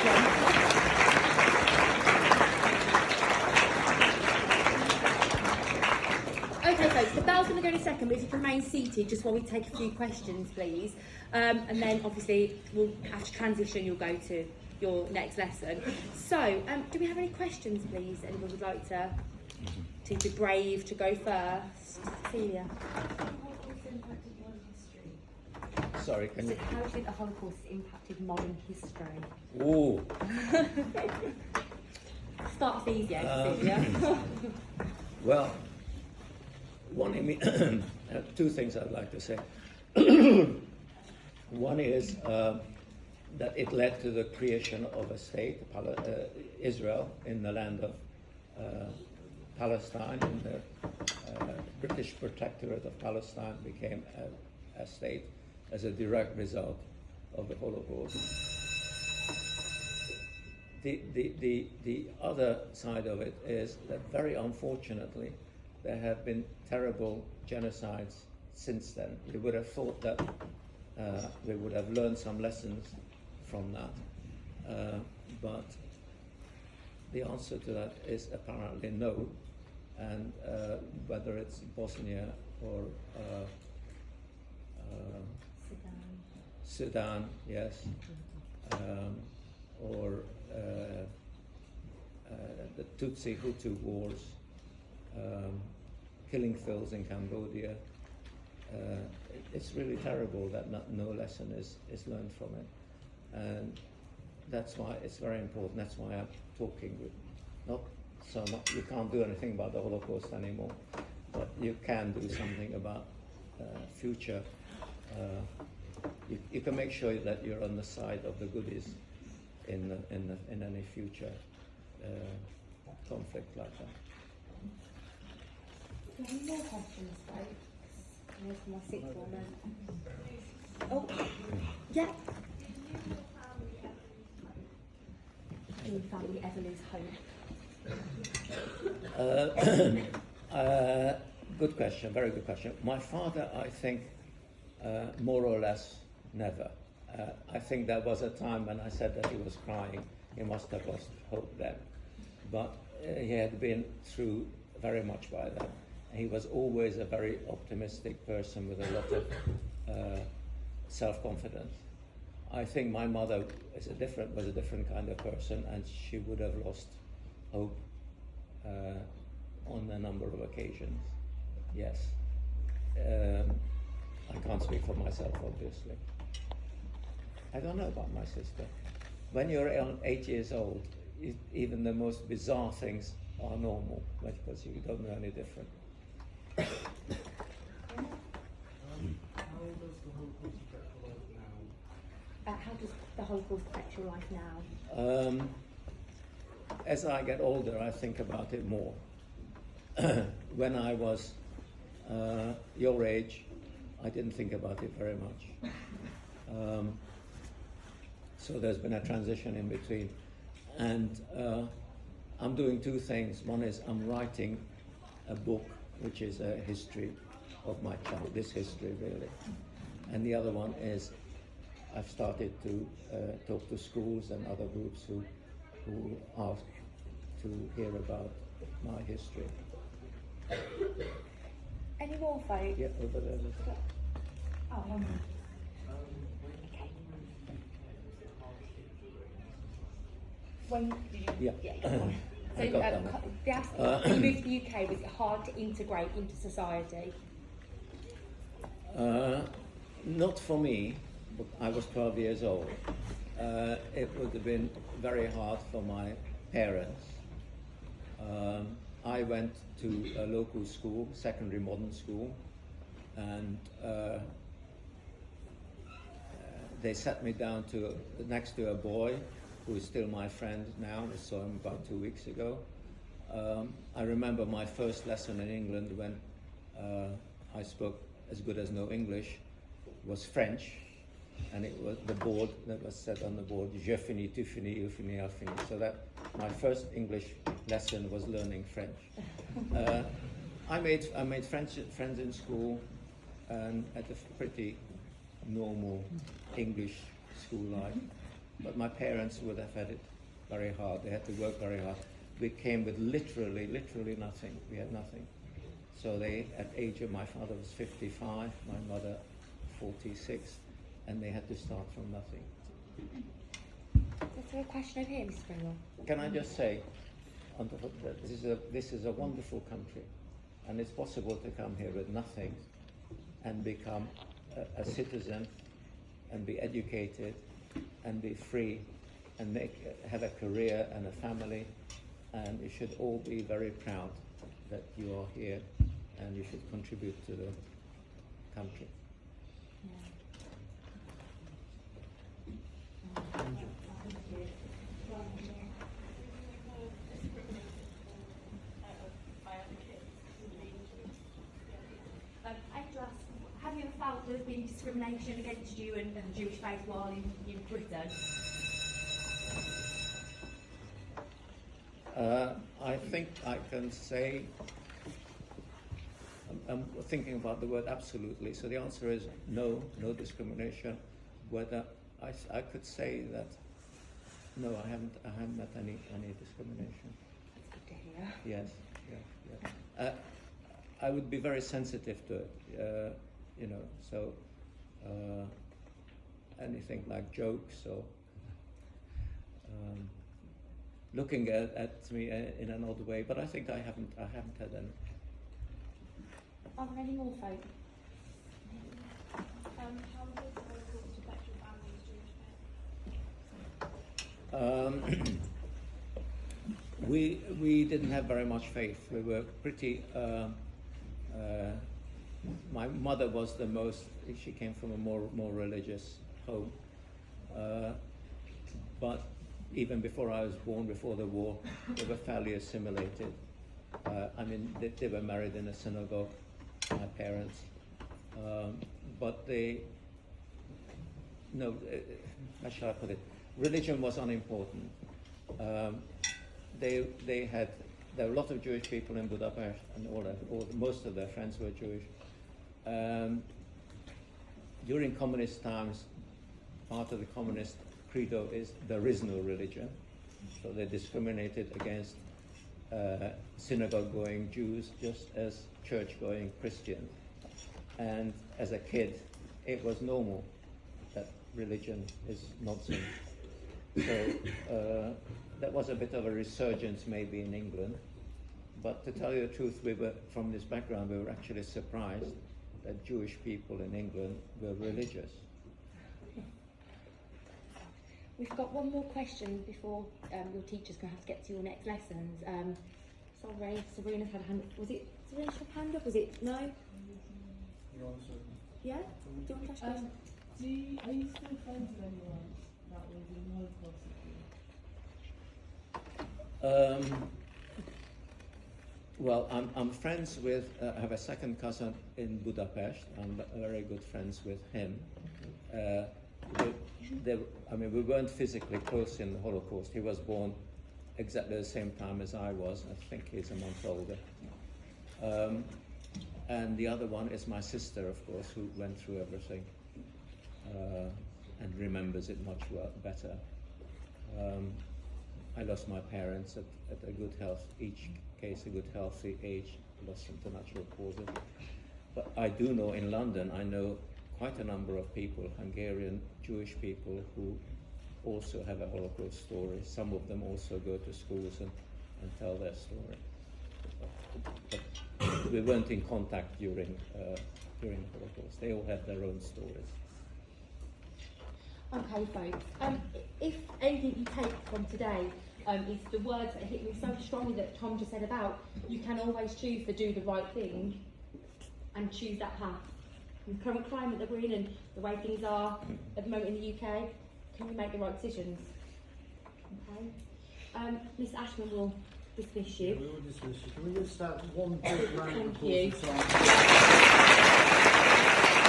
Okay, folks, the bell's going to go in a second, but if you can remain seated just while we take a few questions, please. And then, obviously, we'll have to transition. You'll go to your next lesson. So, do we have any questions, please? Anyone would like to be brave to go first? Celia. Sorry, can you... How do you think the Holocaust impacted modern history? Ooh. Start off easy, Celia. Well, two things I'd like to say. One is that it led to the creation of a state, Israel, in the land of Palestine, and the British Protectorate of Palestine became a state as a direct result of the Holocaust. The other side of it is that, very unfortunately, there have been terrible genocides since then. You would have thought that we would have learned some lessons from that, but the answer to that is apparently no. And whether it's Bosnia or Sudan, yes, or the Tutsi-Hutu wars, killing fields in Cambodia. It's really terrible that no lesson is learned from it. And that's why it's very important. That's why I'm talking with, not so much, you can't do anything about the Holocaust anymore, but you can do something about future. You can make sure that you're on the side of the goodies in any future conflict like that. Any more questions, folks? Here's my sixth one. Oh, yeah. Can your family ever lose hope? Good question, very good question. My father, I think, more or less never. I think there was a time when I said that he was crying. He must have lost hope then. But he had been through very much by then. He was always a very optimistic person with a lot of self-confidence. I think my mother was a different kind of person, and she would have lost hope on a number of occasions. Yes. I can't speak for myself, obviously. I don't know about my sister. When you're 8 years old, even the most bizarre things are normal, because you don't know any different. How does the Holocaust affect your life now? How does the Holocaust affect your life now? As I get older, I think about it more. When I was your age, I didn't think about it very much. So there's been a transition in between. And I'm doing two things. One is I'm writing a book, which is a history of my child, this history really. And the other one is I've started to talk to schools and other groups who ask to hear about my history. Any more, folks? Yeah, over there. Oh, one more. When did you? Yeah. So, I got that one. when you moved to the UK, was it hard to integrate into society? Not for me. I was 12 years old. It would have been very hard for my parents. I went to a local school, secondary modern school, and they sat me down next to a boy who is still my friend now. I saw him about 2 weeks ago. I remember my first lesson in England when I spoke as good as no English, was French, and it was the board that was set on the board, je finis, tu finis, il finit, I finis. So that my first English lesson was learning French. I made friends in school, and had a pretty normal English school life. but my parents would have had it very hard. They had to work very hard. We came with literally nothing. We had nothing. So they, at age of, my father was 55, my mother 46, and they had to start from nothing. Is there a question over here, Mr. Springwell? Can I just say, this is a wonderful country, and it's possible to come here with nothing and become a citizen and be educated and be free and have a career and a family, and you should all be very proud that you are here and you should contribute to the country. Have you ever felt there's been discrimination against you and the Jewish faith while in Britain? I think I can say, I'm thinking about the word absolutely, so the answer is no discrimination. Whether I could say that, no, I haven't met any discrimination. That's good to hear. Yes. I would be very sensitive to it, so anything like jokes or looking at me in an odd way, but I think I haven't had any. Are there any more folk? How does the Holocaust affect your family's Jewish faith? We didn't have very much faith. We were pretty. My mother was the most. She came from a more religious home, but even before I was born, before the war, they were fairly assimilated. They were married in a synagogue, my parents, but how shall I put it? Religion was unimportant. There were a lot of Jewish people in Budapest, and most of their friends were Jewish. During communist times, part of the communist credo is there is no religion, so they discriminated against synagogue-going Jews just as church-going Christians. And as a kid, it was normal that religion is nonsense. So that was a bit of a resurgence maybe in England. But to tell you the truth, from this background, we were actually surprised that Jewish people in England were religious. We've got one more question before your teacher's going to have to get to your next lessons. Sorry, Sabrina's had a hand up. Was it Sabrina's hand up? Was it no? You answer. Yeah? Do you want to ask a question? Are you still friends with anyone that was in the Holocaust? Well, I'm friends with. I have a second cousin in Budapest. I'm very good friends with him. We weren't physically close in the Holocaust. He was born exactly the same time as I was. I think he's a month older. And the other one is my sister, of course, who went through everything and remembers it much better. I lost my parents at a good health, each case a good healthy age, lost them to natural causes. But I do know in London, I know quite a number of people, Hungarian Jewish people, who also have a Holocaust story. Some of them also go to schools and tell their story. But we weren't in contact during the Holocaust. They all had their own stories. Okay, folks. If anything you take from today is the words that hit me so strongly that Tom just said about, you can always choose to do the right thing and choose that path. In the current climate that we're in and the way things are at the moment in the UK, can we make the right decisions? Okay. Mr. Ashman will dismiss you. We will dismiss you. Can we just have one big round of Thank applause for Simon?